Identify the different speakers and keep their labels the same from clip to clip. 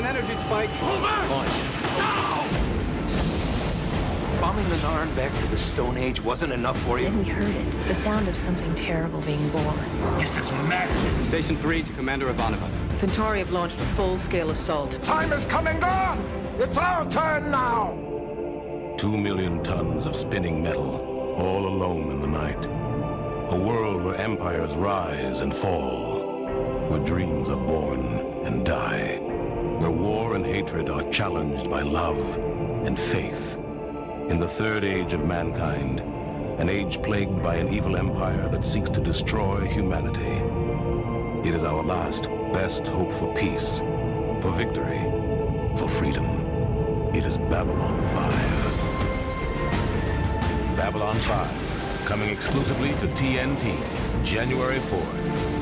Speaker 1: an energy spike. Pull back! Launch. Now! Bombing the Narn back to the Stone Age wasn't enough for you?
Speaker 2: Then we heard it. The sound of something terrible being born.
Speaker 1: This is madness.
Speaker 3: Station 3 to Commander Ivanova.
Speaker 4: Centauri have launched a full-scale assault.
Speaker 5: Time is come and gone! It's our turn now!
Speaker 6: 2 million tons of spinning metal, all alone in the night. A world where empires rise and fall, where dreams are born and die, where war and hatred are challenged by love and faith. In the third age of mankind, an age plagued by an evil empire that seeks to destroy humanity. It is our last, best hope for peace, for victory, for freedom. It is Babylon 5. Babylon 5, coming exclusively to TNT, January 4th.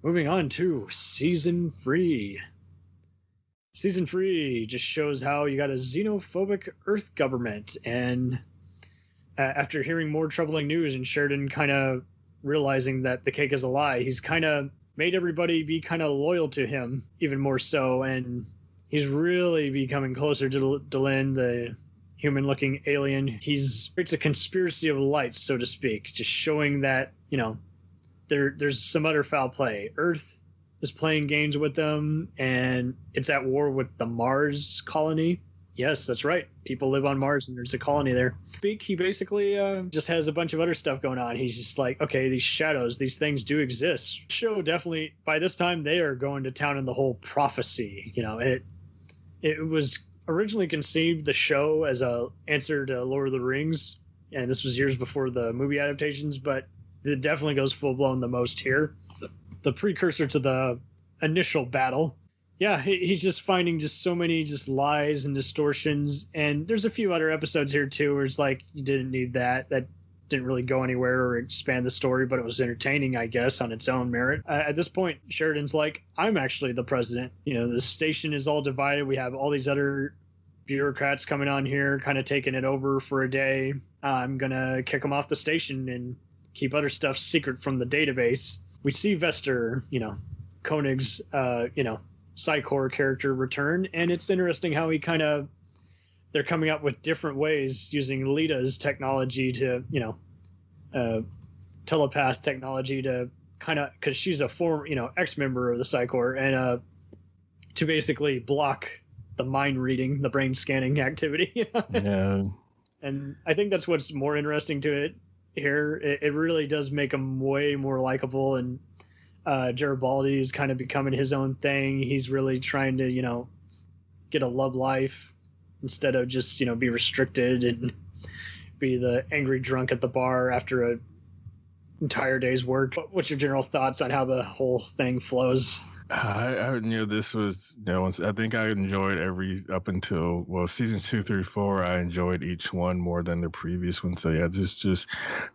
Speaker 7: Moving on to Season 3. Season 3 just shows how you got a xenophobic Earth government, and after hearing more troubling news and Sheridan kind of realizing that the cake is a lie, he's kind of made everybody be kind of loyal to him, even more so, and he's really becoming closer to Delenn, the human-looking alien. It's a conspiracy of lights, so to speak, just showing that, you know, there's some utter foul play. Earth is playing games with them, and it's at war with the Mars colony. Yes, that's right. People live on Mars, and there's a colony there. He basically just has a bunch of other stuff going on. He's just like, okay, these shadows, these things do exist. Show definitely, by this time, they are going to town in the whole prophecy. You know, it was originally conceived, the show, as a answer to Lord of the Rings, and this was years before the movie adaptations, but it definitely goes full-blown the most here. The precursor to the initial battle. Yeah, he's just finding just so many just lies and distortions, and there's a few other episodes here too where it's like, you didn't need that didn't really go anywhere or expand the story, but it was entertaining, I guess, on its own merit. At this point, Sheridan's like, I'm actually the president. You know, the station is all divided. We have all these other bureaucrats coming on here, kind of taking it over for a day. I'm gonna kick them off the station and keep other stuff secret from the database. We see Vester, you know, Koenig's, Psychor character return, and it's interesting how they're coming up with different ways using Lita's technology to, telepath technology to because she's a former, ex-member of the Psychor, and to basically block the mind reading, the brain scanning activity.
Speaker 8: Yeah.
Speaker 7: And I think that's what's more interesting to it here. It really does make him way more likable, and Garibaldi is kind of becoming his own thing. He's really trying to, get a love life instead of just, be restricted and be the angry drunk at the bar after a entire day's work. What's your general thoughts on how the whole thing flows?
Speaker 8: I knew this was, I think I enjoyed up until, season 2 through 4, I enjoyed each one more than the previous one. So yeah, just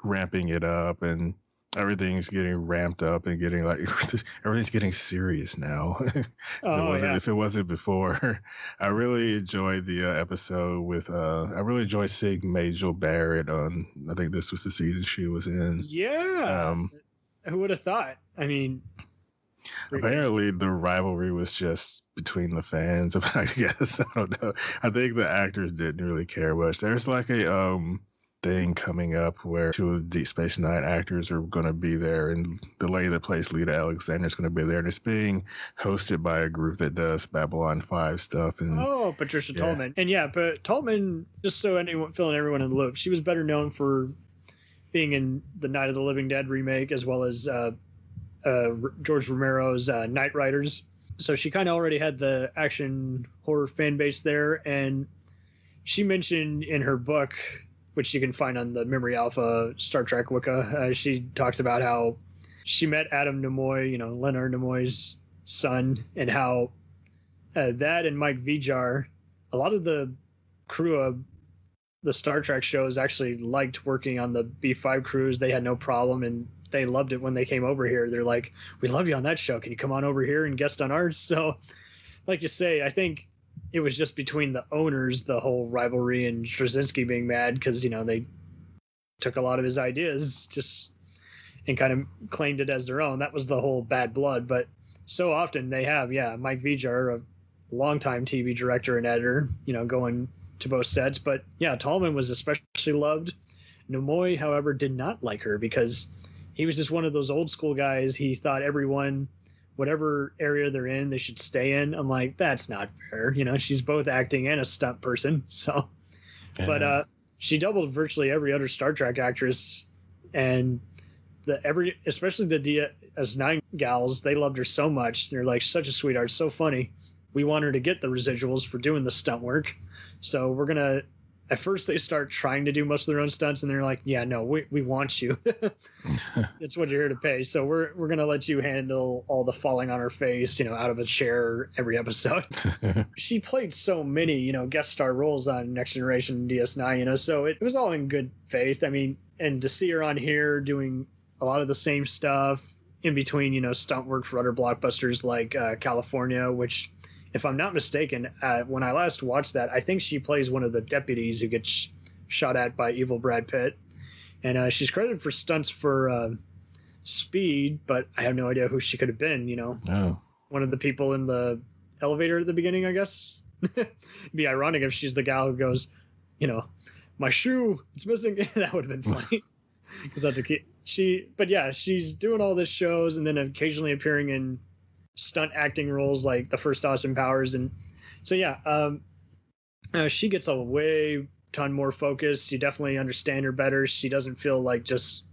Speaker 8: ramping it up, and everything's getting ramped up and getting everything's getting serious now. If it wasn't before. I really enjoyed the episode with, I really enjoyed seeing Majel Barrett on, I think this was the season she was in.
Speaker 7: Yeah. Who would have thought? I mean,
Speaker 8: apparently the rivalry was just between the fans, I guess. I don't know. I think the actors didn't really care much. There's like a thing coming up where 2 of the Deep Space Nine actors are going to be there, and the lady that plays Lita Alexander is going to be there, and it's being hosted by a group that does Babylon 5 stuff. And
Speaker 7: Patricia Tallman. And but Tallman, just so filling everyone in the loop, she was better known for being in the Night of the Living Dead remake, as well as George Romero's Night Riders. So she kind of already had the action horror fan base there, and she mentioned in her book, which you can find on the Memory Alpha Star Trek Wicca, she talks about how she met Adam Nimoy, Leonard Nimoy's son, and how that and Mike Vijar, a lot of the crew of the Star Trek shows actually liked working on the B5 crews. They had no problem, and they loved it when they came over here. They're like, we love you on that show. Can you come on over here and guest on ours? So, like you say, I think it was just between the owners, the whole rivalry, and Straczynski being mad because, they took a lot of his ideas and kind of claimed it as their own. That was the whole bad blood. But so often they have, Mike Vijar, a longtime TV director and editor, going to both sets. But yeah, Tallman was especially loved. Nimoy, however, did not like her because he was just one of those old school guys. He thought everyone, whatever area they're in, they should stay in. I'm like, that's not fair. She's both acting and a stunt person. So, but she doubled virtually every other Star Trek actress, and especially the DS9 gals, they loved her so much. They're like, such a sweetheart, so funny. We want her to get the residuals for doing the stunt work. So we're going to, at first they start trying to do most of their own stunts, and they're like, yeah, no, we want you. It's what you're here to pay. So we're going to let you handle all the falling on her face, out of a chair every episode. She played so many, guest star roles on Next Generation DS9, so it was all in good faith. I mean, and to see her on here doing a lot of the same stuff in between, stunt work for other blockbusters like California, which, if I'm not mistaken, when I last watched that, I think she plays one of the deputies who gets shot at by evil Brad Pitt. And she's credited for stunts for Speed, but I have no idea who she could have been,
Speaker 8: Oh.
Speaker 7: One of the people in the elevator at the beginning, I guess. It'd be ironic if she's the gal who goes, my shoe, it's missing. That would have been funny. Because that's a key. But yeah, she's doing all this shows and then occasionally appearing in stunt acting roles like the first Austin Powers. And so she gets a ton more focus. You definitely understand her better. She doesn't feel like just,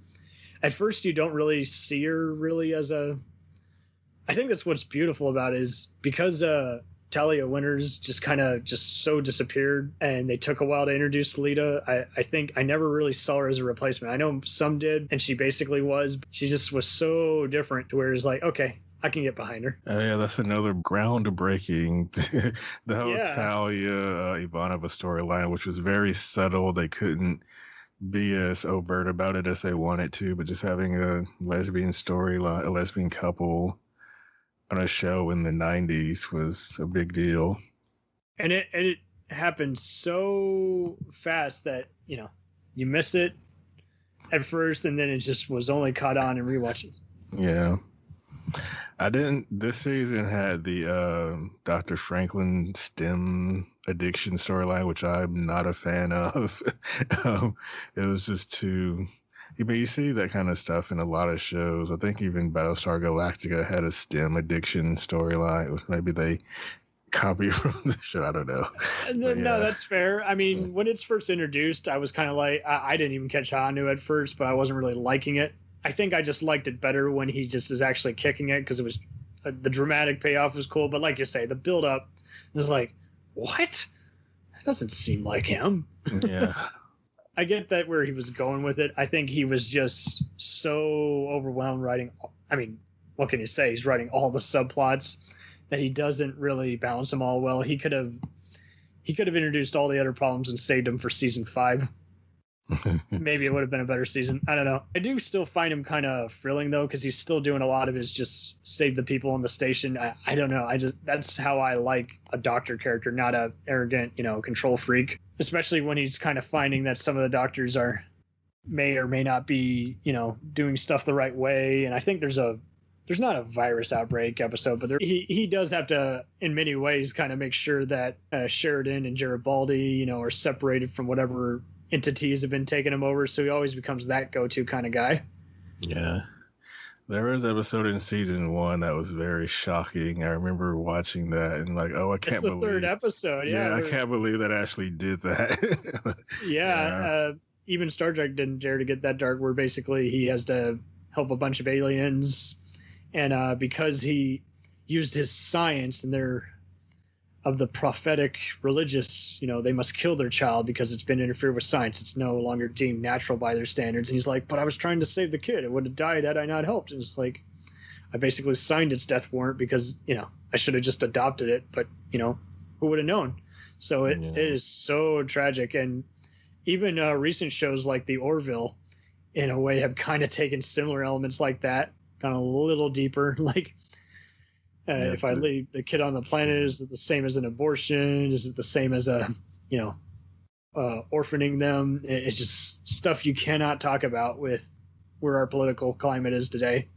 Speaker 7: at first you don't really see her really as I think that's what's beautiful about it, is because Talia Winters just so disappeared and they took a while to introduce Lita. I think I never really saw her as a replacement. I know some did, and she basically was. She just was so different to where it's like, okay, I can get behind her.
Speaker 8: Oh, yeah, that's another groundbreaking. The whole Talia Ivanova storyline, which was very subtle. They couldn't be as overt about it as they wanted to, but just having a lesbian storyline, a lesbian couple on a show in the 90s was a big deal.
Speaker 7: And it happened so fast that, you miss it at first, and then it just was only caught on and rewatching.
Speaker 8: Yeah. This season had the Dr. Franklin STEM addiction storyline, which I'm not a fan of. It was just too, you see that kind of stuff in a lot of shows. I think even Battlestar Galactica had a STEM addiction storyline. Maybe they copied from the show. I don't know.
Speaker 7: No, that's fair. I mean, when it's first introduced, I was kind of like, I didn't even catch on to it at first, but I wasn't really liking it. I think I just liked it better when he just is actually kicking it, because it was the dramatic payoff was cool. But like you say, the build up was like, what? That doesn't seem like him.
Speaker 8: Yeah.
Speaker 7: I get that where he was going with it. I think he was just so overwhelmed writing. I mean, what can you say? He's writing all the subplots that he doesn't really balance them all well. He could have introduced all the other problems and saved them for season 5. Maybe it would have been a better season. I don't know. I do still find him kind of thrilling though, because he's still doing a lot of his just save the people on the station. I don't know. That's how I like a doctor character, not a arrogant, control freak. Especially when he's kind of finding that some of the doctors may or may not be, doing stuff the right way. And I think there's not a virus outbreak episode, but he does have to, in many ways, kind of make sure that Sheridan and Garibaldi, are separated from whatever entities have been taking him over, so he always becomes that go-to kind of guy.
Speaker 8: Yeah. There was an episode in season 1 that was very shocking. I remember watching that and like, oh, I can't believe
Speaker 7: it's the third episode. Yeah,
Speaker 8: I can't believe that Ashley did that.
Speaker 7: Yeah. Even Star Trek didn't dare to get that dark, where basically he has to help a bunch of aliens, and because he used his science, and they're of the prophetic religious, they must kill their child because it's been interfered with science. It's no longer deemed natural by their standards. And he's like, but I was trying to save the kid. It would have died had I not helped. And it's like, I basically signed its death warrant because, I should have just adopted it, but, who would have known? So it is so tragic. And even recent shows like The Orville, in a way, have kind of taken similar elements like that, gone a little deeper. Like, if I leave the kid on the planet, is it the same as an abortion? Is it the same as orphaning them? It's just stuff you cannot talk about with where our political climate is today,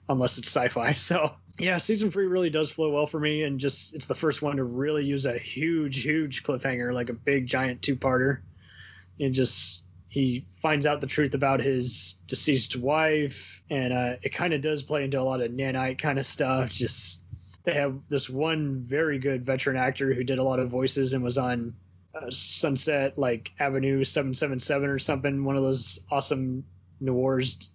Speaker 7: unless it's sci-fi. So yeah, season 3 really does flow well for me, and just it's the first one to really use a huge cliffhanger, like a big giant 2-parter. And just he finds out the truth about his deceased wife, and it kind of does play into a lot of nanite kind of stuff. Just they have this one very good veteran actor who did a lot of voices and was on Sunset, like Avenue 777 or something, one of those awesome noirish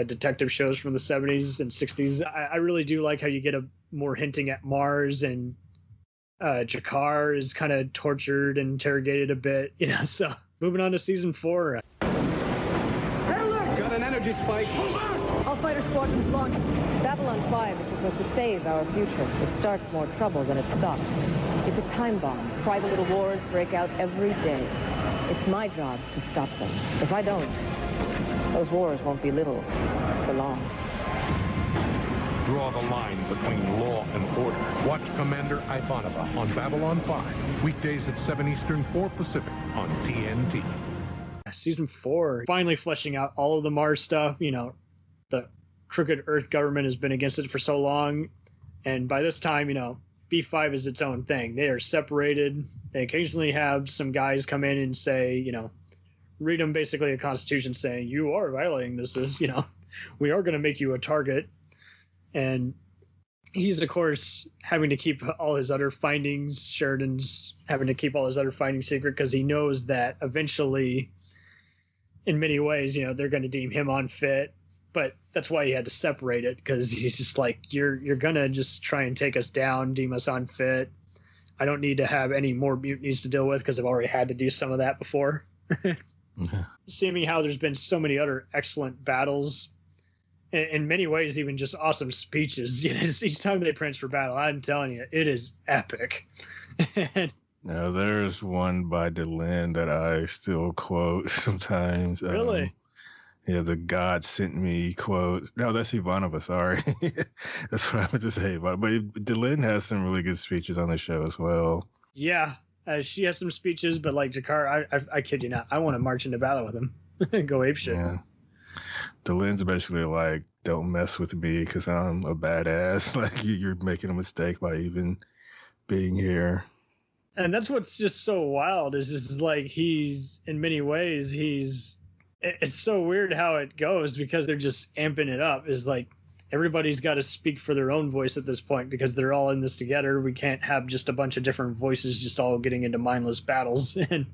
Speaker 7: detective shows from the 70s and 60s. I really do like how you get a more hinting at Mars, and Jakar is kind of tortured and interrogated a bit, so moving on to season 4.
Speaker 5: Hey, look! Got an energy spike. Hold on!
Speaker 3: All fighter squadrons launched. Babylon 5 is supposed to save our future. It starts more trouble than it stops. It's a time bomb. Private little wars break out every day. It's my job to stop them. If I don't, those wars won't be little for long.
Speaker 9: Draw the line between law and order. Watch Commander Ivanova on Babylon 5. Weekdays at 7 Eastern, 4 Pacific on TNT.
Speaker 7: Season 4, finally fleshing out all of the Mars stuff. The crooked Earth government has been against it for so long. And by this time, B5 is its own thing. They are separated. They occasionally have some guys come in and say, read them basically a constitution saying, you are violating this. We are going to make you a target. And he's, of course, having to keep all his other findings. Sheridan's having to keep all his other findings secret because he knows that eventually, in many ways, they're going to deem him unfit. But that's why he had to separate it, because he's just like, you're going to just try and take us down, deem us unfit. I don't need to have any more mutinies to deal with because I've already had to do some of that before. Seeing how there's been so many other excellent battles, in many ways, even just awesome speeches. Each time they print for battle, I'm telling you, it is epic.
Speaker 8: Now, there's one by DeLynn that I still quote sometimes.
Speaker 7: Really?
Speaker 8: Yeah, the God sent me quote. No, that's Ivanova, sorry. That's what I meant to say. But DeLynn has some really good speeches on the show as well.
Speaker 7: Yeah, she has some speeches, but like Jakar, I kid you not, I want to march into battle with him. Go apeshit.
Speaker 8: Yeah. DeLynn's basically like, don't mess with me because I'm a badass. Like, you're making a mistake by even being here.
Speaker 7: And that's what's just so wild is just like he's, in many ways, it's so weird how it goes because they're just amping it up. Is like everybody's got to speak for their own voice at this point because they're all in this together. We can't have just a bunch of different voices just all getting into mindless battles. And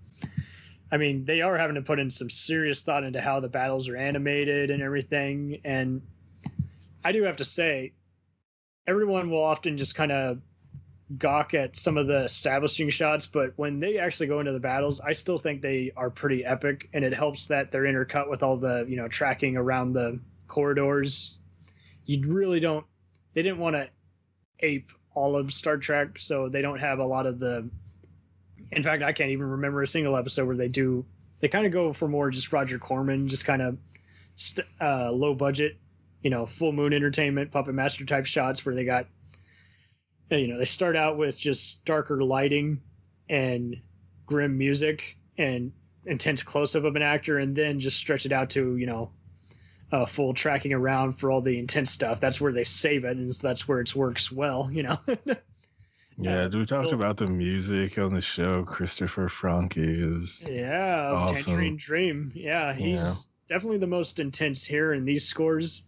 Speaker 7: I mean, they are having to put in some serious thought into how the battles are animated and everything. And I do have to say, everyone will often just kind of gawk at some of the establishing shots, but when they actually go into the battles, I still think they are pretty epic, and it helps that they're intercut with all the tracking around the corridors. They didn't want to ape all of Star Trek, so they don't have a lot of the, in fact, I can't even remember a single episode where they kind of go for more just Roger Corman, just kind of low budget, Full Moon Entertainment, Puppet Master type shots where they got, they start out with just darker lighting and grim music and intense close-up of an actor, and then just stretch it out to, full tracking around for all the intense stuff. That's where they save it, and that's where it works well,
Speaker 8: Yeah, we talked about the music on the show. Christopher Franke is awesome.
Speaker 7: Tangerine Dream. Yeah, he's definitely the most intense here in these scores.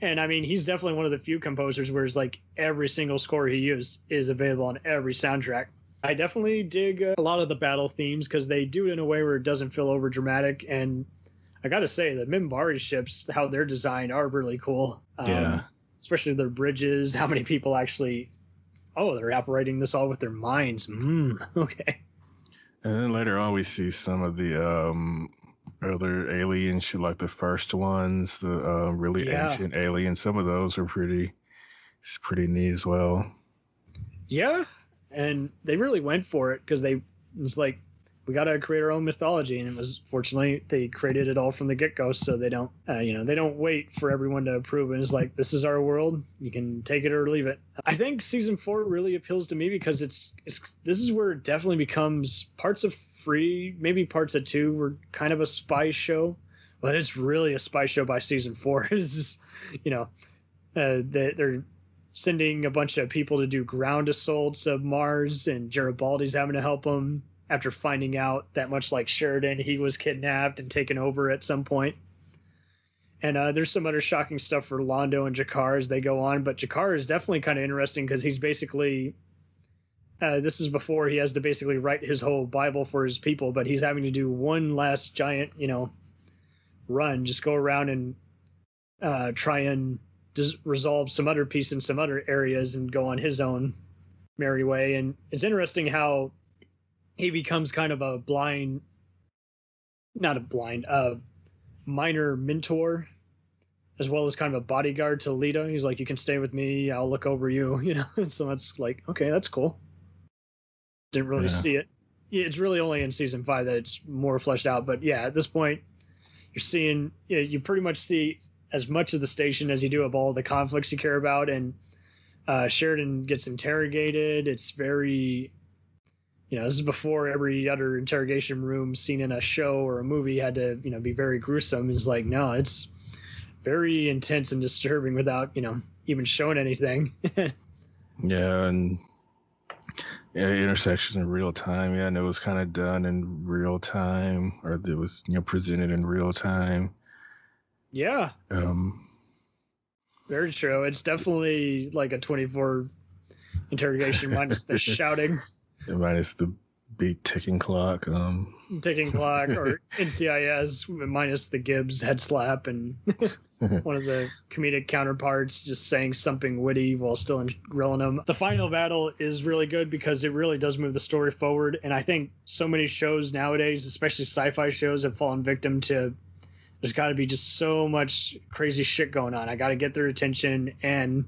Speaker 7: And I mean, he's definitely one of the few composers where it's like every single score he used is available on every soundtrack. I definitely dig a lot of the battle themes because they do it in a way where it doesn't feel over dramatic. And I got to say, the Minbari ships, how they're designed, are really cool. especially their bridges, how many people actually, they're operating this all with their minds. Okay.
Speaker 8: And then later on, we see some of the other aliens, like the first ones, the really ancient aliens. Some of those are pretty neat as well. Yeah,
Speaker 7: and they really went for it because it's like, we got to create our own mythology, and it was, fortunately, they created it all from the get-go, so they don't, they don't wait for everyone to approve it. It's like, this is our world, you can take it or leave it. I think season 4 really appeals to me because this is where it definitely becomes parts of 3, maybe parts of 2 were kind of a spy show, but it's really a spy show by season 4. It's just, they're sending a bunch of people to do ground assaults of Mars, and Garibaldi's having to help them. After finding out that, much like Sheridan, he was kidnapped and taken over at some point. And there's some other shocking stuff for Londo and Jakar as they go on. But Jakar is definitely kind of interesting because he's basically, this is before he has to basically write his whole Bible for his people, but he's having to do one last giant, run, just go around and try and resolve some other piece in some other areas and go on his own merry way. And it's interesting how he becomes kind of a minor mentor, as well as kind of a bodyguard to Lita. He's like, you can stay with me, I'll look over you, So that's like, okay, that's cool. Didn't really see it. It's really only in season 5 that it's more fleshed out. But yeah, at this point, you're seeing, you pretty much see as much of the station as you do of all the conflicts you care about. And Sheridan gets interrogated. It's very... this is before every other interrogation room seen in a show or a movie had to, be very gruesome. It's like, no, it's very intense and disturbing without, even showing anything.
Speaker 8: And intersection in real time. Yeah, and it was kind of done in real time, or it was, presented in real time.
Speaker 7: Yeah. Very true. It's definitely like a 24 interrogation minus the shouting.
Speaker 8: Minus the big ticking clock.
Speaker 7: Ticking clock, or NCIS minus the Gibbs head slap and one of the comedic counterparts just saying something witty while still grilling them. The final battle is really good because it really does move the story forward. And I think so many shows nowadays, especially sci-fi shows, have fallen victim to, there's got to be just so much crazy shit going on. I got to get their attention and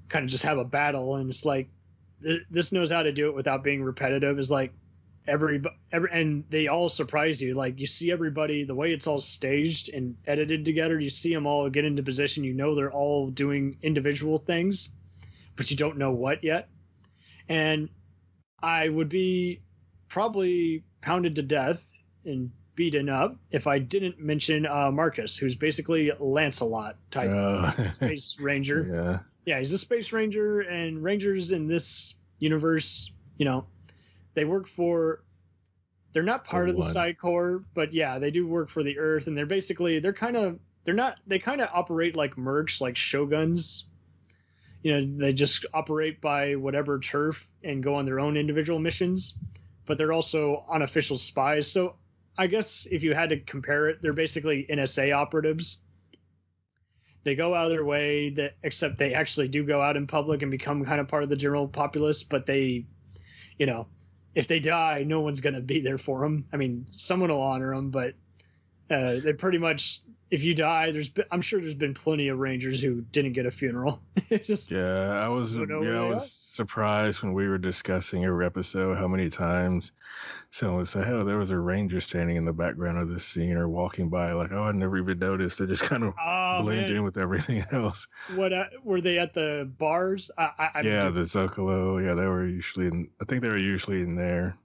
Speaker 7: kind of just have a battle. And it's like, this knows how to do it without being repetitive. Is like and they all surprise you. Like, you see everybody, the way it's all staged and edited together, you see them all get into position. They're all doing individual things, but you don't know what yet. And I would be probably pounded to death and beaten up if I didn't mention Marcus, who's basically Lancelot type space ranger.
Speaker 8: Yeah.
Speaker 7: Yeah, he's a space ranger, and rangers in this universe, they work for, they're not part of the Psi Corps, but yeah, they do work for the Earth, and they kind of operate like mercs, like shoguns. They just operate by whatever turf and go on their own individual missions, but they're also unofficial spies. So I guess if you had to compare it, they're basically NSA operatives. They go out of their way, except they actually do go out in public and become kind of part of the general populace. But they, if they die, no one's going to be there for them. I mean, someone will honor them, but they pretty much, if you die, I'm sure there's been plenty of Rangers who didn't get a funeral.
Speaker 8: I was surprised when we were discussing every episode how many times someone would say, "Oh, there was a Ranger standing in the background of this scene," or walking by, like, "Oh, I never even noticed." They just kind of blend in with everything else.
Speaker 7: What were they at the bars?
Speaker 8: The Zocalo. Yeah, they were usually I think they were usually in there.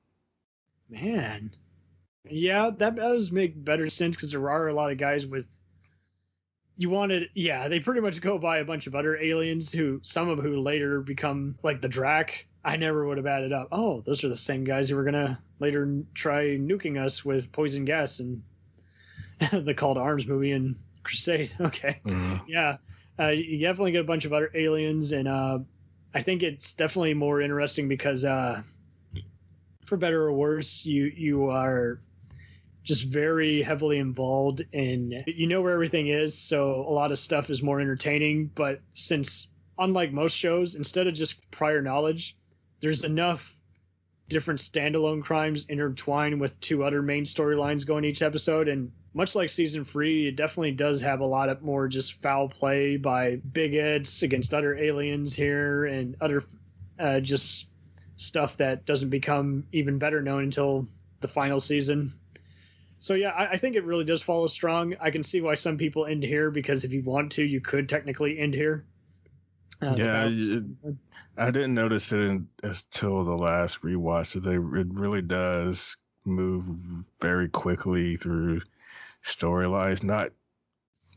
Speaker 7: Man. Yeah, that does make better sense because there are a lot of guys they pretty much go by a bunch of other aliens some of who later become like the Drac. I never would have added up. Oh, those are the same guys who were going to later try nuking us with poison gas in the Call to Arms movie and Crusade. Okay. Mm-hmm. Yeah. You definitely get a bunch of other aliens, and I think it's definitely more interesting because for better or worse, you are just very heavily involved in, you know where everything is, so a lot of stuff is more entertaining. But since, unlike most shows, instead of just prior knowledge, there's enough different standalone crimes intertwined with two other main storylines going each episode. And much like season 3, it definitely does have a lot of more just foul play by bigots against other aliens here, and other just stuff that doesn't become even better known until the final season. So yeah, I think it really does follow strong. I can see why some people end here, because if you want to, you could technically end here.
Speaker 8: I didn't notice it until the last rewatch. It really does move very quickly through storylines. Not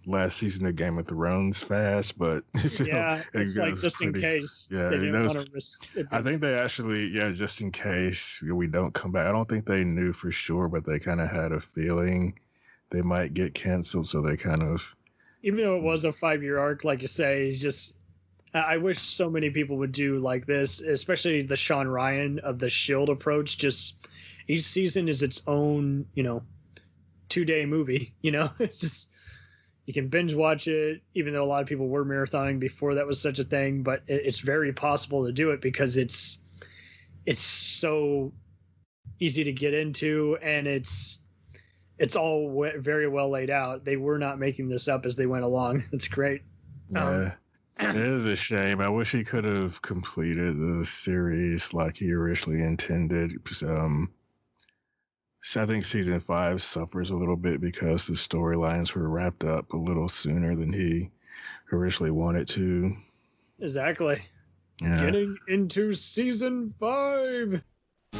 Speaker 8: last season of Game of Thrones fast, but
Speaker 7: yeah, it's like just in case.
Speaker 8: Yeah,
Speaker 7: they didn't want to risk it.
Speaker 8: I think they actually, just in case we don't come back. I don't think they knew for sure, but they kind of had a feeling they might get canceled, so they kind of.
Speaker 7: Even though it was a 5-year arc, like you say, it's just. I wish so many people would do like this, especially the Sean Ryan of the S.H.I.E.L.D. approach. Just each season is its own, 2-day movie. It's just you can binge watch it, even though a lot of people were marathoning before that was such a thing. But it's very possible to do it because it's so easy to get into, and it's all very well laid out. They were not making this up as they went along. It's great.
Speaker 8: Yeah. It is a shame. I wish he could have completed the series like he originally intended. So I think season 5 suffers a little bit because the storylines were wrapped up a little sooner than he originally wanted to.
Speaker 7: Exactly.
Speaker 8: Yeah.
Speaker 7: Getting into season 5.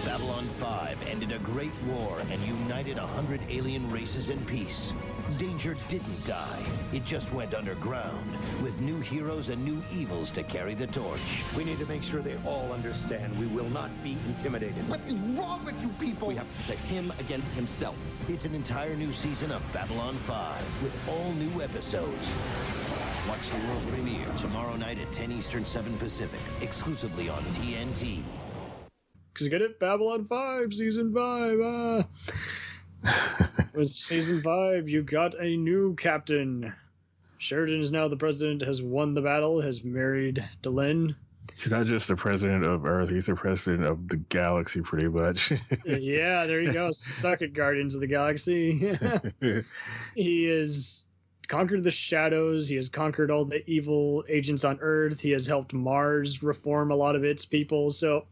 Speaker 10: Babylon 5 ended a great war and united 100 alien races in peace. Danger didn't die. It just went underground, with new heroes and new evils to carry the torch.
Speaker 1: We need to make sure they all understand we will not be intimidated.
Speaker 5: What is wrong with you people?
Speaker 1: We have to protect him against himself.
Speaker 10: It's an entire new season of Babylon 5, with all new episodes. Watch the world premiere tomorrow night at 10 Eastern, 7 Pacific, exclusively on TNT.
Speaker 7: Because get it, Babylon 5, season 5. With season 5, you got a new captain. Sheridan is now the president, has won the battle, has married Delenn.
Speaker 8: He's not just the president of Earth, he's the president of the galaxy, pretty much.
Speaker 7: Yeah, there you go. Suck it, Guardians of the Galaxy. He has conquered the shadows. He has conquered all the evil agents on Earth. He has helped Mars reform a lot of its people. So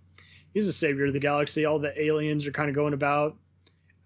Speaker 7: he's the savior of the galaxy. All the aliens are kind of going about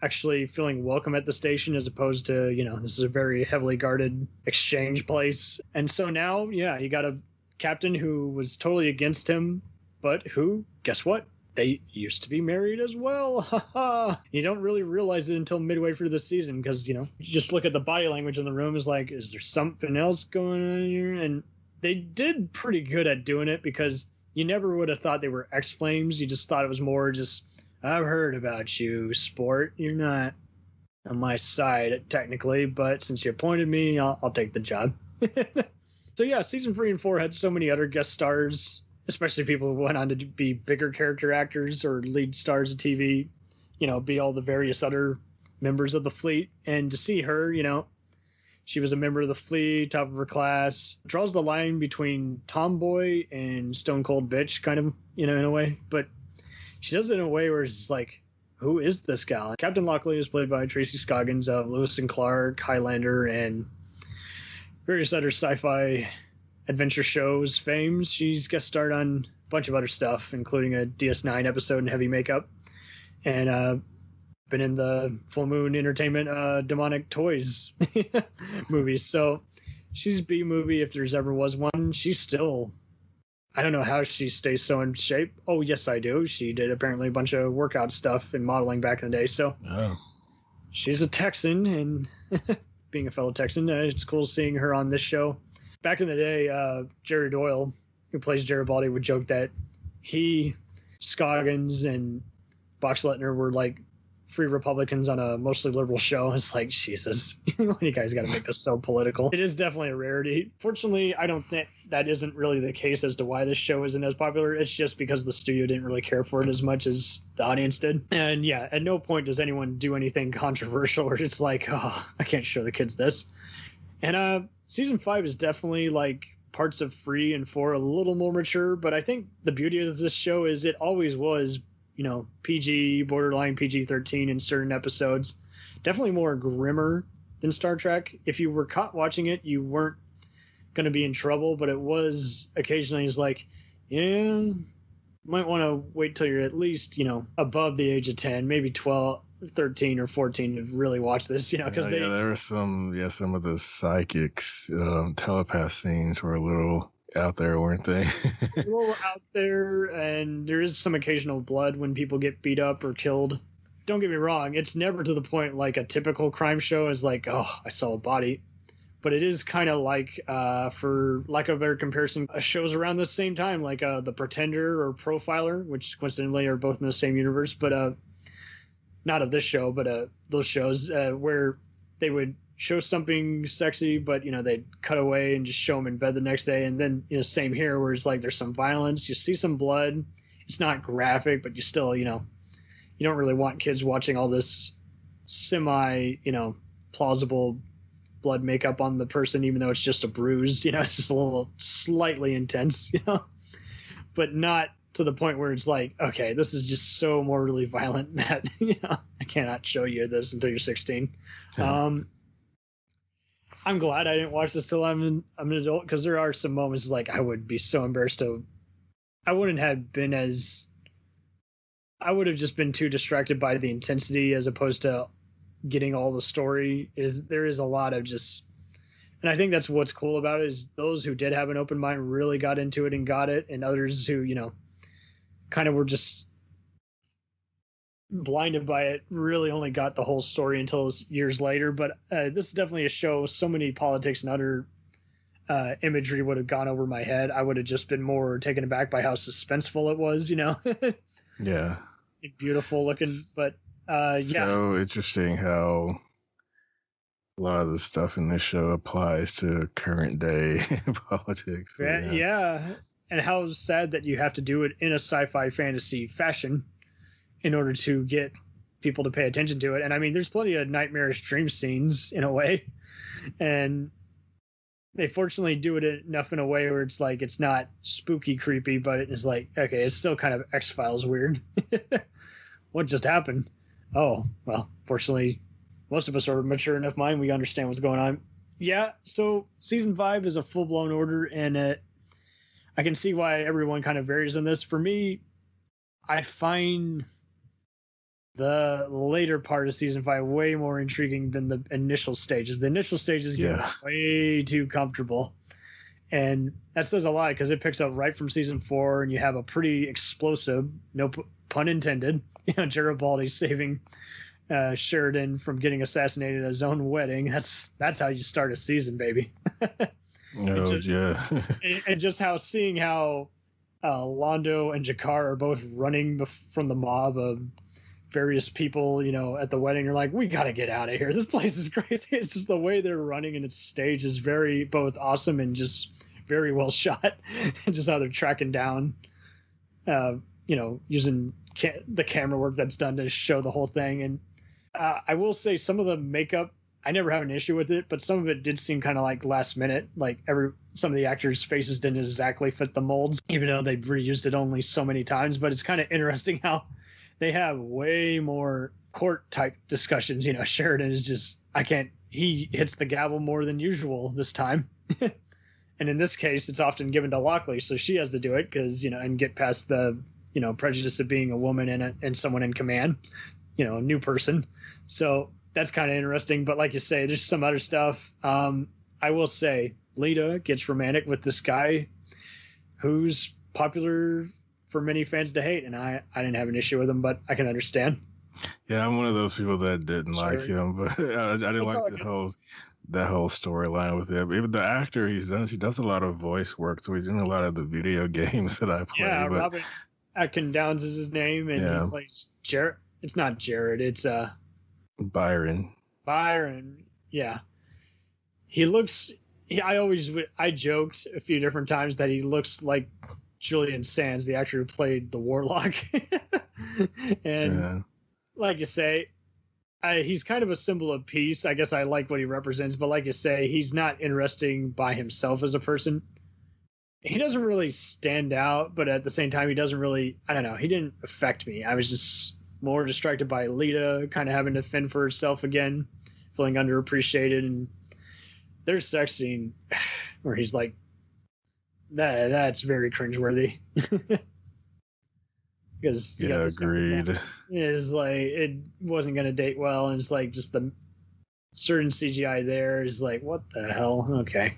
Speaker 7: actually feeling welcome at the station, as opposed to, this is a very heavily guarded exchange place. And so now, he got a captain who was totally against him, but who, guess what? They used to be married as well. You don't really realize it until midway through the season, because, you just look at the body language in the room. Is like, is there something else going on here? And they did pretty good at doing it, because you never would have thought they were X-Flames. You just thought it was more just, I've heard about you, sport. You're not on my side, technically, but since you appointed me, I'll take the job. So yeah, season 3 and 4 had so many other guest stars, especially people who went on to be bigger character actors or lead stars of TV, be all the various other members of the fleet. And to see her, she was a member of the fleet, top of her class, draws the line between tomboy and stone cold bitch, kind of, in a way. But she does it in a way where it's like, who is this gal? Captain Lockley is played by Tracy Scoggins of Lewis and Clark, Highlander, and various other sci-fi adventure shows fames. She's guest starred on a bunch of other stuff, including a DS9 episode in heavy makeup, and been in the Full Moon Entertainment Demonic Toys movies. So she's B-movie if there's ever was one. She's still, I don't know how she stays so in shape. Oh, yes, I do. She did apparently a bunch of workout stuff and modeling back in the day. So she's a Texan, and being a fellow Texan, it's cool seeing her on this show. Back in the day, Jerry Doyle, who plays Garibaldi, would joke that he, Scoggins, and Boxleitner were like free Republicans on a mostly liberal show. It's like, Jesus, you guys got to make this so political. It is definitely a rarity. Fortunately, I don't think that isn't really the case as to why this show isn't as popular. It's just because the studio didn't really care for it as much as the audience did. And yeah, at no point does anyone do anything controversial or it's like, oh, I can't show the kids this. And season 5 is definitely like parts of 3 and 4 a little more mature, but I think the beauty of this show is it always was, you know, PG, borderline PG-13 in certain episodes. Definitely more grimmer than Star Trek. If you were caught watching it, you weren't going to be in trouble, but it was occasionally is like, yeah, might want to wait till you're at least, you know, above the age of 10, maybe 12, 13 or 14 to really watch this, you know, because
Speaker 8: there were some of the psychics, telepath scenes were a little out there, weren't they?
Speaker 7: A little out there, and there is some occasional blood when people get beat up or killed. Don't get me wrong, it's never to the point like a typical crime show is like, oh, I saw a body. But it is kind of like, for lack of a better comparison, shows around the same time, like The Pretender or Profiler, which coincidentally are both in the same universe, but not of this show, but those shows where they would show something sexy, but, you know, they'd cut away and just show them in bed the next day. And then, you know, same here, where it's like there's some violence, you see some blood. It's not graphic, but you still, you know, you don't really want kids watching all this semi, you know, plausible blood makeup on the person, even though it's just a bruise, you know, it's just a little slightly intense, you know, but not to the point where it's like, okay, this is just so mortally violent that, you know, I cannot show you this until you're 16. I'm glad I didn't watch this till I'm an adult, because there are some moments like I would be so embarrassed I wouldn't have been I would have just been too distracted by the intensity as opposed to getting all the story. There is a lot of just, and I think that's what's cool about it, is those who did have an open mind really got into it and got it, and others who, you know, kind of were just blinded by it really only got the whole story until years later. But this is definitely a show, so many politics and other imagery would have gone over my head. I would have just been more taken aback by how suspenseful it was, you know.
Speaker 8: Yeah,
Speaker 7: beautiful looking, but yeah.
Speaker 8: So interesting how a lot of the stuff in this show applies to current day politics.
Speaker 7: Yeah. And how sad that you have to do it in a sci-fi fantasy fashion in order to get people to pay attention to it. And I mean, there's plenty of nightmarish dream scenes in a way, and they fortunately do it enough in a way where it's like, it's not spooky creepy, but it is like, okay, it's still kind of X-Files weird. What just happened? Oh, well, fortunately, most of us are mature enough mind. We understand what's going on. Yeah, so season 5 is a full-blown order, and I can see why everyone kind of varies on this. For me, I find the later part of season 5 way more intriguing than the initial stages. The initial stages get way too comfortable. And that says a lot, because it picks up right from season 4, and you have a pretty explosive, no pun intended, you know, Garibaldi saving Sheridan from getting assassinated at his own wedding. That's how you start a season, baby.
Speaker 8: And
Speaker 7: just seeing how Londo and Jakar are both running from the mob of various people, you know, at the wedding. You're like, we got to get out of here. This place is crazy. It's just the way they're running, and its stage is very both awesome and just very well shot. And just how they're tracking down, you know, using the camera work that's done to show the whole thing. And I will say some of the makeup, I never have an issue with it, but some of it did seem kind of like last minute. Like some of the actors' faces didn't exactly fit the molds, even though they've reused it only so many times. But it's kind of interesting how they have way more court type discussions. You know, Sheridan is just, he hits the gavel more than usual this time. And in this case, it's often given to Lockley, so she has to do it because, you know, and get past the, you know, prejudice of being a woman and someone in command, you know, a new person. So that's kind of interesting. But like you say, there's some other stuff. I will say Lita gets romantic with this guy who's popular for many fans to hate, and I didn't have an issue with him, but I can understand.
Speaker 8: Yeah, I'm one of those people that didn't like him, but I didn't like that whole storyline with him. Even the actor he does a lot of voice work, so he's in a lot of the video games that I play.
Speaker 7: Yeah, Robert Atkin Downs is his name, and he plays Jared. It's not Jared, it's
Speaker 8: Byron.
Speaker 7: Yeah. He looks I joked a few different times that he looks like Julian Sands, the actor who played the Warlock. And like you say, he's kind of a symbol of peace. I guess I like what he represents, but like you say, he's not interesting by himself as a person. He doesn't really stand out, but at the same time, he doesn't really, I don't know, he didn't affect me. I was just more distracted by Lita kind of having to fend for herself again, feeling underappreciated. And there's a sex scene where he's like, that's very cringeworthy. Because
Speaker 8: agreed.
Speaker 7: It's like it wasn't going to date well, and it's like just the certain CGI there is like, what the hell? Okay.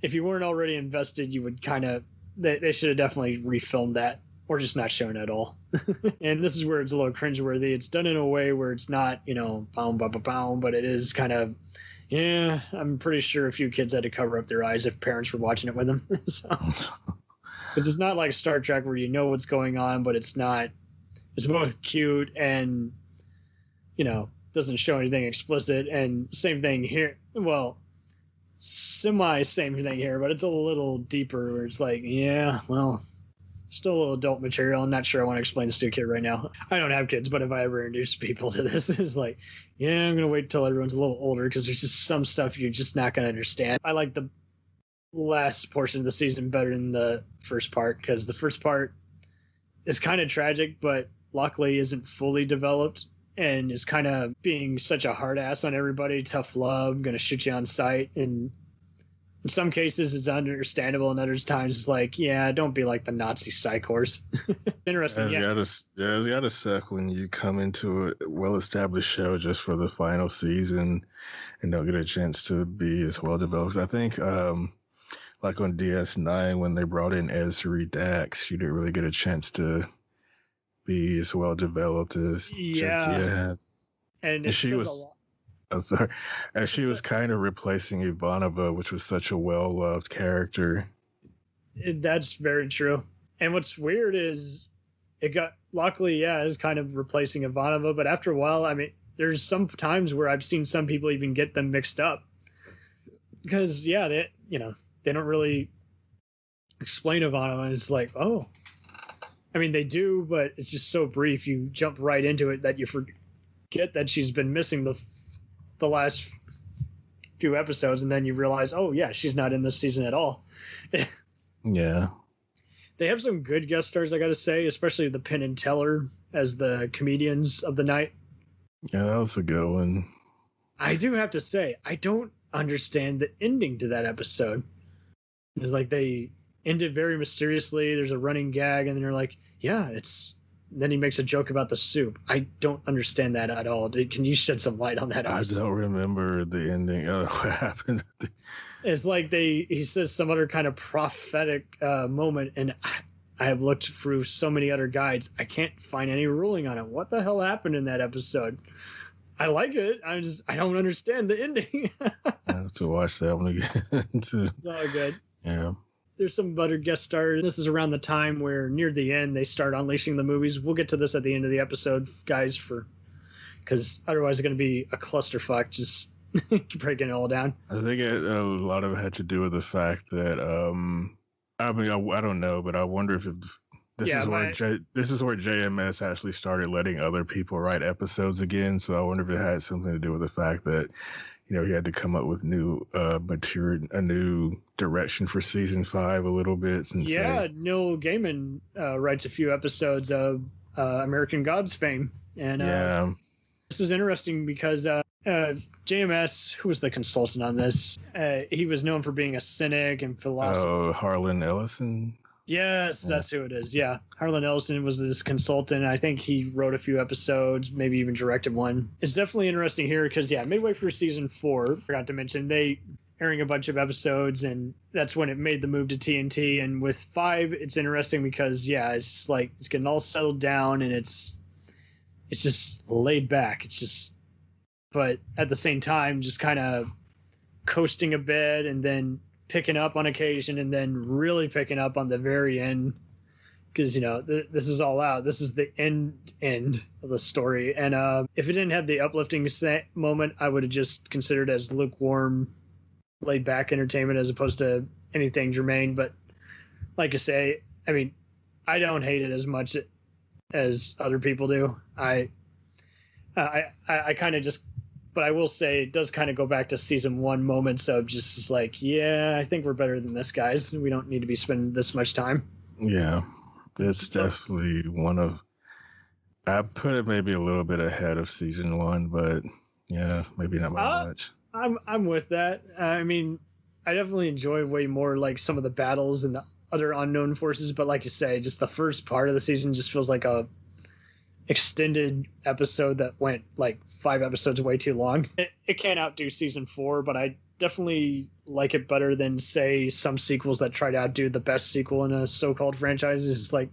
Speaker 7: If you weren't already invested, you would kind of, they should have definitely refilmed that or just not shown at all. And this is where it's a little cringeworthy. It's done in a way where it's not, but it is kind of, yeah, I'm pretty sure a few kids had to cover up their eyes if parents were watching it with them. So, because it's not like Star Trek where you know what's going on, but it's not, it's both cute and, doesn't show anything explicit. And same thing here. Well, same thing here, but it's a little deeper where it's like, yeah, well, still a little adult material. I'm not sure I want to explain this to a kid right now. I don't have kids, but if I ever introduce people to this, it's like, yeah, I'm going to wait until everyone's a little older because there's just some stuff you're just not going to understand. I like the last portion of the season better than the first part because the first part is kind of tragic, but luckily isn't fully developed and is kind of being such a hard ass on everybody. Tough love, going to shoot you on sight. And in some cases, it's understandable. And other times, it's like, yeah, don't be like the Nazi psychors. Interesting.
Speaker 8: You gotta suck when you come into a well-established show just for the final season and don't get a chance to be as well developed. I think, like on DS9, when they brought in Ezri Dax, she didn't really get a chance to be as well developed as Jetsia. And she was. I'm sorry. And she was kind of replacing Ivanova, which was such a well-loved character.
Speaker 7: That's very true. And what's weird is it got, luckily, is kind of replacing Ivanova. But after a while, I mean, there's some times where I've seen some people even get them mixed up. Because, they don't really explain Ivanova. And it's like, oh. I mean, they do, but it's just so brief. You jump right into it that you forget that she's been missing the last few episodes, and then you realize, oh yeah, she's not in this season at all.
Speaker 8: Yeah,
Speaker 7: they have some good guest stars, I gotta say, especially the Penn and Teller as the comedians of the night.
Speaker 8: Yeah, that was a good one.
Speaker 7: I do have to say, I don't understand the ending to that episode. It's like they end it very mysteriously. There's a running gag, and then you're like, yeah, it's. Then he makes a joke about the soup. I don't understand that at all. Can you shed some light on that?
Speaker 8: I don't remember the ending. What happened?
Speaker 7: It's like he says some other kind of prophetic moment, and I have looked through so many other guides. I can't find any ruling on it. What the hell happened in that episode? I like it. I don't understand the ending.
Speaker 8: I have to watch that one again too.
Speaker 7: It's all good.
Speaker 8: Yeah.
Speaker 7: There's some other guest stars. This is around the time where near the end they start unleashing the movies. We'll get to this at the end of the episode, guys, because otherwise it's going to be a clusterfuck just breaking it all down.
Speaker 8: I think a lot of it had to do with the fact that I don't know, but I wonder if this is where JMS actually started letting other people write episodes again. So I wonder if it had something to do with the fact that he had to come up with new material, a new direction for season 5 a little bit. Since
Speaker 7: Neil Gaiman writes a few episodes of American Gods fame. And this is interesting because JMS, who was the consultant on this, he was known for being a cynic and philosopher.
Speaker 8: Oh, Harlan Ellison?
Speaker 7: Yes, that's who it is. Yeah. Harlan Ellison was this consultant. I think he wrote a few episodes, maybe even directed one. It's definitely interesting here because, midway through season 4, forgot to mention, they airing a bunch of episodes, and that's when it made the move to TNT. And with 5, it's interesting because, it's like it's getting all settled down and it's just laid back. It's just, but at the same time, just kind of coasting a bit and then picking up on occasion and then really picking up on the very end because this is all out. This is the end of the story, and if it didn't have the uplifting moment, I would have just considered it as lukewarm laid back entertainment as opposed to anything germane. But like I say, I mean, I don't hate it as much as other people do. I kind of just, but I will say it does kind of go back to season 1 moments of just like, yeah, I think we're better than this, guys. We don't need to be spending this much time.
Speaker 8: Yeah, it's definitely one of, I put it maybe a little bit ahead of season 1, but yeah, maybe not by much.
Speaker 7: I'm with that. I mean, I definitely enjoy way more like some of the battles and the other unknown forces, but like you say, just the first part of the season just feels like a extended episode that went like 5 episodes way too long. It can't outdo season 4, but I definitely like it better than, say, some sequels that try to outdo the best sequel in a so-called franchise. It's like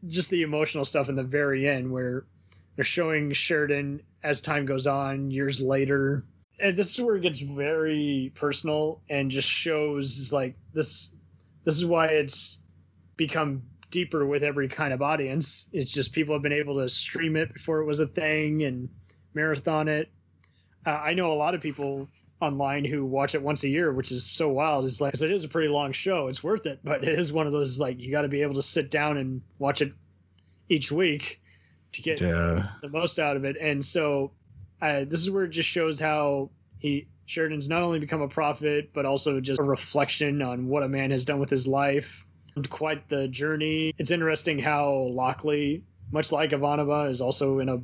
Speaker 7: just the emotional stuff in the very end where they're showing Sheridan as time goes on, years later. And this is where it gets very personal and just shows like this is why it's become deeper with every kind of audience. It's just people have been able to stream it before it was a thing and marathon it. I know a lot of people online who watch it once a year, which is so wild. It's like, 'cause it is a pretty long show. It's worth it, but it is one of those, like, you got to be able to sit down and watch it each week to get the most out of it. And so this is where it just shows how Sheridan's not only become a prophet, but also just a reflection on what a man has done with his life. Quite the journey. It's interesting how Lockley, much like Ivanova, is also in a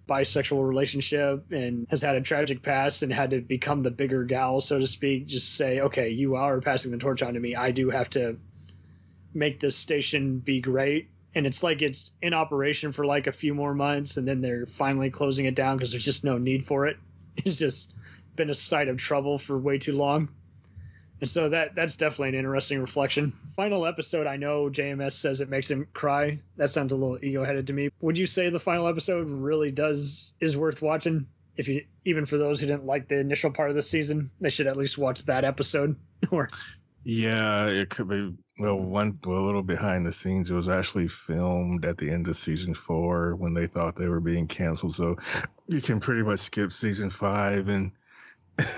Speaker 7: bisexual relationship and has had a tragic past and had to become the bigger gal, so to speak. Just say, okay, you are passing the torch on to me. I do have to make this station be great. And it's like it's in operation for like a few more months, and then they're finally closing it down because there's just no need for it. It's just been a sight of trouble for way too long. And so that's definitely an interesting reflection. Final episode, I know JMS says it makes him cry. That sounds a little ego-headed to me. Would you say the final episode really is worth watching? Even for those who didn't like the initial part of the season, they should at least watch that episode. Or
Speaker 8: yeah, it could be. Well, a little behind the scenes, it was actually filmed at the end of season 4 when they thought they were being canceled. So you can pretty much skip season 5 and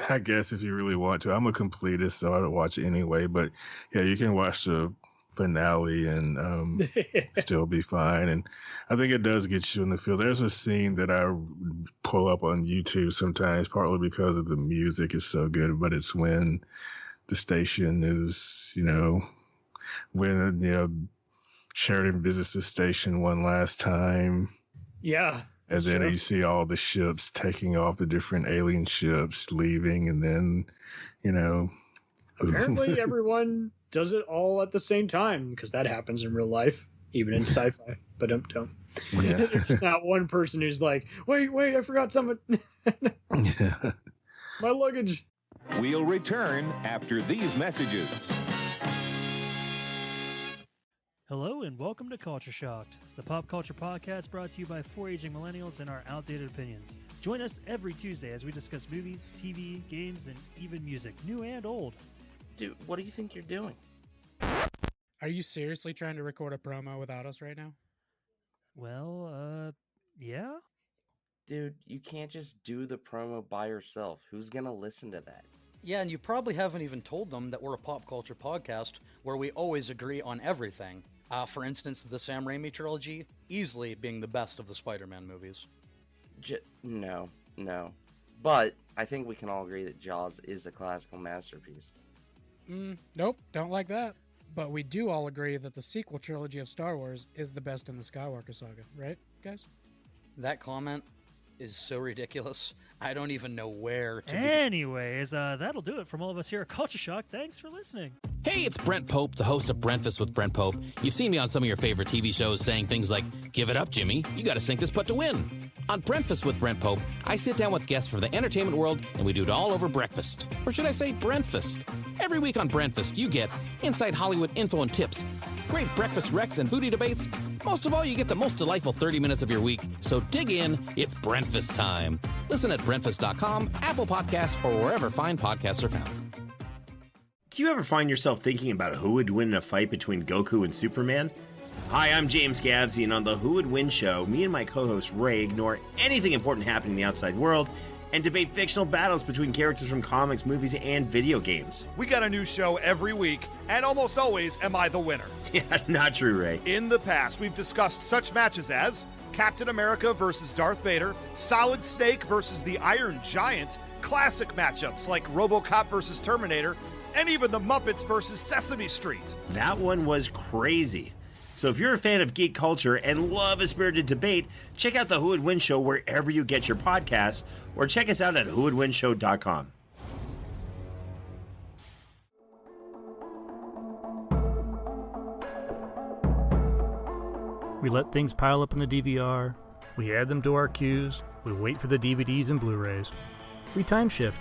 Speaker 8: I guess if you really want to. I'm a completist, so I don't watch it anyway. But yeah, you can watch the finale and still be fine. And I think it does get you in the feel. There's a scene that I pull up on YouTube sometimes, partly because of the music is so good, but it's when the station is, when Sheridan visits the station one last time.
Speaker 7: Yeah.
Speaker 8: And then you see all the ships taking off, the different alien ships leaving, and then,
Speaker 7: apparently everyone does it all at the same time, because that happens in real life, even in sci-fi. But don't. Yeah. There's not one person who's like, wait, I forgot something. My luggage.
Speaker 9: We'll return after these messages.
Speaker 11: Hello and welcome to Culture Shocked, the pop culture podcast brought to you by 4 aging millennials and our outdated opinions. Join us every Tuesday as we discuss movies, TV, games, and even music, new and old.
Speaker 12: Dude, what do you think you're doing?
Speaker 13: Are you seriously trying to record a promo without us right now?
Speaker 11: Well, yeah?
Speaker 12: Dude, you can't just do the promo by yourself. Who's gonna listen to that?
Speaker 14: Yeah, and you probably haven't even told them that we're a pop culture podcast where we always agree on everything. For instance, the Sam Raimi trilogy, easily being the best of the Spider-Man movies.
Speaker 12: No. But I think we can all agree that Jaws is a classical masterpiece.
Speaker 13: Nope, don't like that. But we do all agree that the sequel trilogy of Star Wars is the best in the Skywalker saga, right, guys?
Speaker 14: That comment is so ridiculous. I don't even know where to
Speaker 11: Anyways, that'll do it from all of us here at Culture Shock. Thanks for listening.
Speaker 15: Hey, it's Brent Pope, the host of Breakfast with Brent Pope. You've seen me on some of your favorite TV shows saying things like, give it up, Jimmy. You got to sink this putt to win. On Breakfast with Brent Pope, I sit down with guests from the entertainment world, and we do it all over breakfast. Or should I say Brentfast? Every week on Brentfast, you get inside Hollywood info and tips, great breakfast recs and booty debates. Most of all, you get the most delightful 30 minutes of your week. So dig in. It's Brentfast time. Listen at Brentfast.com, Apple Podcasts, or wherever fine podcasts are found.
Speaker 16: Do you ever find yourself thinking about who would win in a fight between Goku and Superman? Hi, I'm James Gavsey, and on the Who Would Win show, me and my co-host Ray ignore anything important happening in the outside world and debate fictional battles between characters from comics, movies, and video games.
Speaker 17: We got a new show every week, and almost always am I the winner.
Speaker 16: Yeah, not true, Ray.
Speaker 17: In the past, we've discussed such matches as Captain America versus Darth Vader, Solid Snake versus the Iron Giant, classic matchups like RoboCop versus Terminator, and even the Muppets versus Sesame Street.
Speaker 16: That one was crazy. So if you're a fan of geek culture and love a spirited debate, check out the Who Would Win Show wherever you get your podcasts, or check us out at whowouldwinshow.com.
Speaker 18: We let things pile up in the DVR, we add them to our queues, we wait for the DVDs and Blu-rays. We time shift.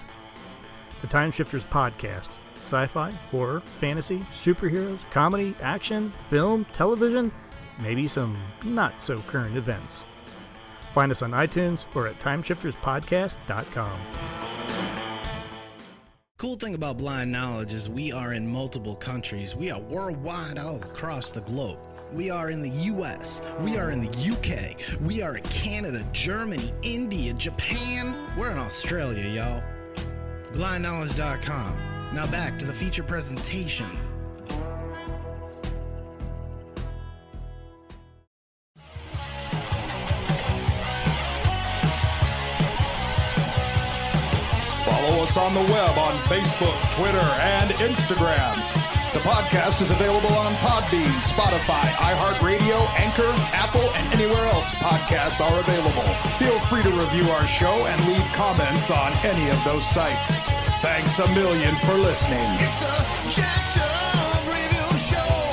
Speaker 18: The Time Shifters Podcast. Sci-fi, horror, fantasy, superheroes, comedy, action, film, television, maybe some not-so-current events. Find us on iTunes or at timeshifterspodcast.com.
Speaker 19: Cool thing about Blind Knowledge is we are in multiple countries. We are worldwide all across the globe. We are in the US, we are in the UK, we are in Canada, Germany, India, Japan. We're in Australia, y'all. BlindKnowledge.com. Now back to the feature presentation.
Speaker 20: Follow us on the web on Facebook, Twitter, and Instagram. The podcast is available on Podbean, Spotify, iHeartRadio, Anchor, Apple, and anywhere else podcasts are available. Feel free to review our show and leave comments on any of those sites. Thanks a million for listening.
Speaker 5: It's a jacked up review show.